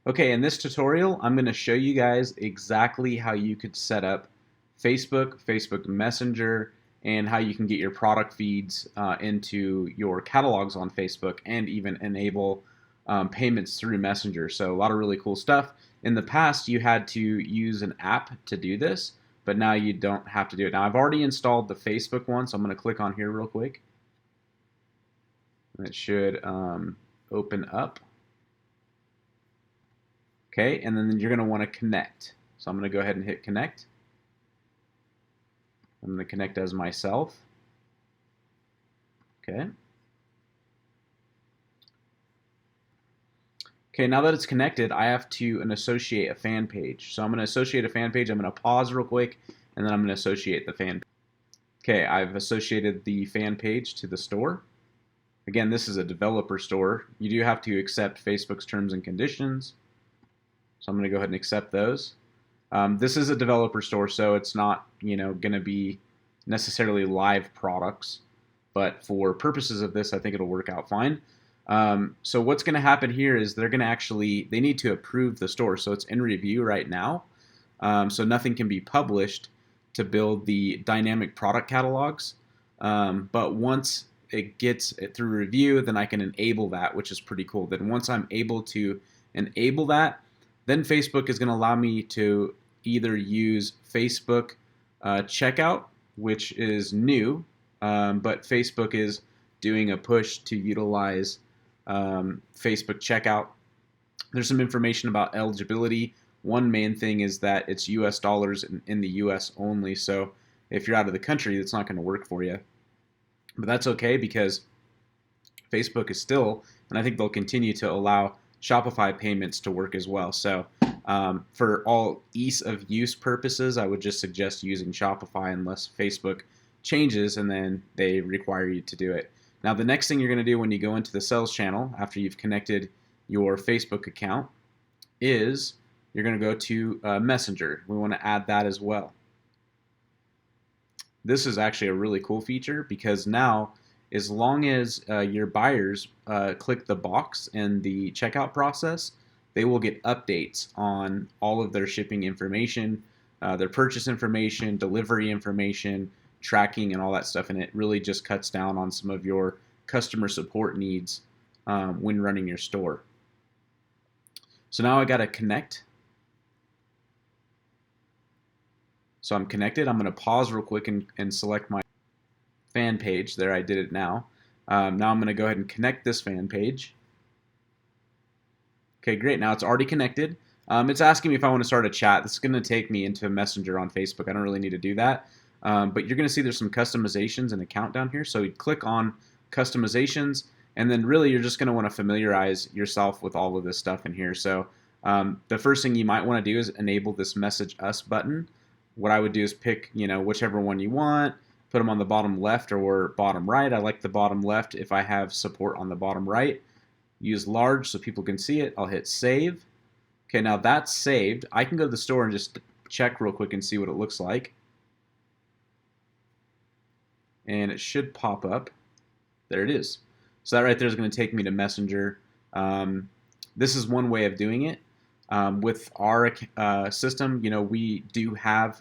Okay, in this tutorial, I'm going to show you guys exactly how you could set up Facebook, Facebook Messenger, and how you can get your product feeds into your catalogs on Facebook and even enable payments through Messenger. So a lot of really cool stuff. In the past, you had to use an app to do this, but now you don't have to do it. Now, I've already installed the Facebook one, so I'm going to click on here real quick. And it should open up. Okay, and then you're going to want to connect. So I'm going to go ahead and hit connect. I'm going to connect as myself. Okay. Okay, now that it's connected, I have to associate a fan page. So I'm going to associate a fan page. I'm going to pause real quick, and then I'm going to associate the fan page. Okay, I've associated the fan page to the store. Again, this is a developer store. You do have to accept Facebook's terms and conditions. So I'm going to go ahead and accept those. This is a developer store, so it's not, going to be necessarily live products. But for purposes of this, I think it'll work out fine. So what's going to happen here is they need to approve the store. So it's in review right now. So nothing can be published to build the dynamic product catalogs. But once it gets it through review, then I can enable that, which is pretty cool. Then once I'm able to enable that, then Facebook is going to allow me to either use Facebook checkout, which is new, but Facebook is doing a push to utilize Facebook checkout. There's some information about eligibility. One main thing is that it's US dollars in the US only, so if you're out of the country, it's not going to work for you. But that's okay because Facebook is still, and I think they'll continue to allow Shopify payments to work as well. So for all ease of use purposes, I would just suggest using Shopify unless Facebook changes and then they require you to do it. Now, the next thing you're going to do when you go into the sales channel after you've connected your Facebook account is you're going to go to Messenger. We want to add that as well. This is actually a really cool feature because now, as long as your buyers click the box in the checkout process, they will get updates on all of their shipping information, their purchase information, delivery information, tracking, and all that stuff. And it really just cuts down on some of your customer support needs when running your store. So now I got to connect. So I'm connected. I'm going to pause real quick and select my fan page. There, I did it now. Now I'm going to go ahead and connect this fan page. Okay, great. Now it's already connected. It's asking me if I want to start a chat. This is going to take me into Messenger on Facebook. I don't really need to do that. But you're going to see there's some customizations and account down here. So you click on customizations, and then really you're just going to want to familiarize yourself with all of this stuff in here. So the first thing you might want to do is enable this Message Us button. What I would do is pick, whichever one you want, put them on the bottom left or bottom right. I like the bottom left if I have support on the bottom right. Use large so people can see it. I'll hit save. Okay, now that's saved. I can go to the store and just check real quick and see what it looks like. And it should pop up. There it is. So that right there is going to take me to Messenger. This is one way of doing it. With our system, we do have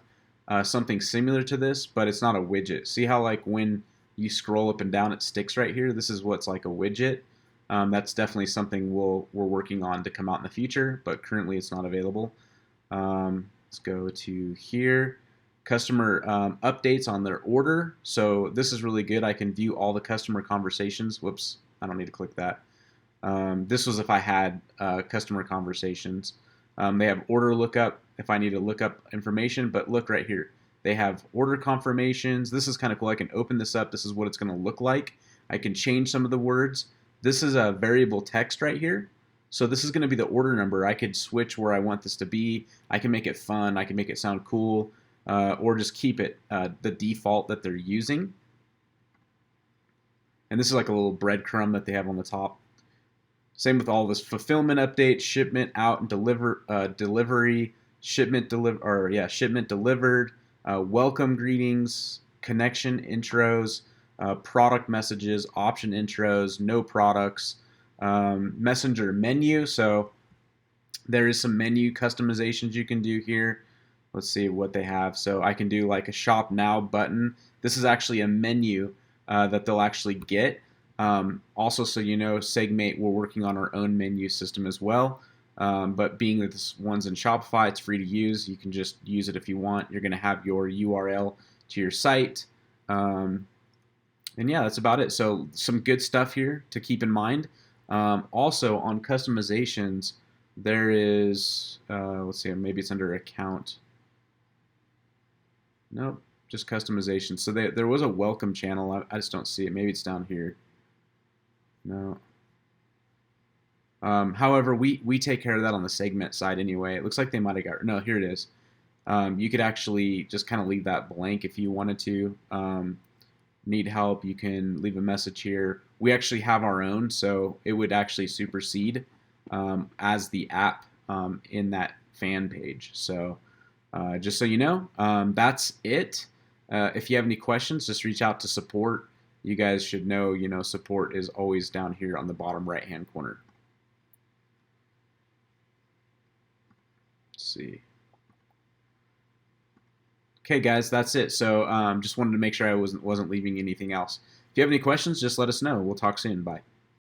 something similar to this, but it's not a widget. See how like when you scroll up and down, it sticks right here? This is what's like a widget. That's definitely something we're working on to come out in the future, but currently it's not available. Let's go to here. Customer updates on their order. So this is really good. I can view all the customer conversations. Whoops, I don't need to click that. This was if I had customer conversations. They have order lookup if I need to look up information, but look right here. They have order confirmations. This is kind of cool. I can open this up. This is what it's going to look like. I can change some of the words. This is a variable text right here. So this is going to be the order number. I could switch where I want this to be. I can make it fun. I can make it sound cool, or just keep it the default that they're using. And this is like a little breadcrumb that they have on the top. Same with all this fulfillment update, shipment out and delivery, shipment delivered, welcome greetings, connection intros, product messages, option intros, no products, messenger menu. So There is some menu customizations you can do here. Let's see what they have. So I can do like a shop now button. This is actually a menu that they'll actually get. Also, so you know, Segmate, we're working on our own menu system as well. But being that this one's in Shopify, it's free to use. You can just use it if you want. You're going to have your URL to your site. And yeah, that's about it. So some good stuff here to keep in mind. Also on customizations, there is, let's see, maybe it's under account. Nope, just customization. So there was a welcome channel. I just don't see it. Maybe it's down here. No. However, we take care of that on the Segment side anyway. It looks like they might have got, no, here it is. You could actually just kind of leave that blank if you wanted to. Need help, you can leave a message here. We actually have our own, so it would actually supersede as the app in that fan page. So just so you know, that's it. If you have any questions, just reach out to support. You guys should know, support is always down here on the bottom right-hand corner. Let's see. Okay, guys, that's it. So just wanted to make sure I wasn't leaving anything else. If you have any questions, just let us know. We'll talk soon. Bye.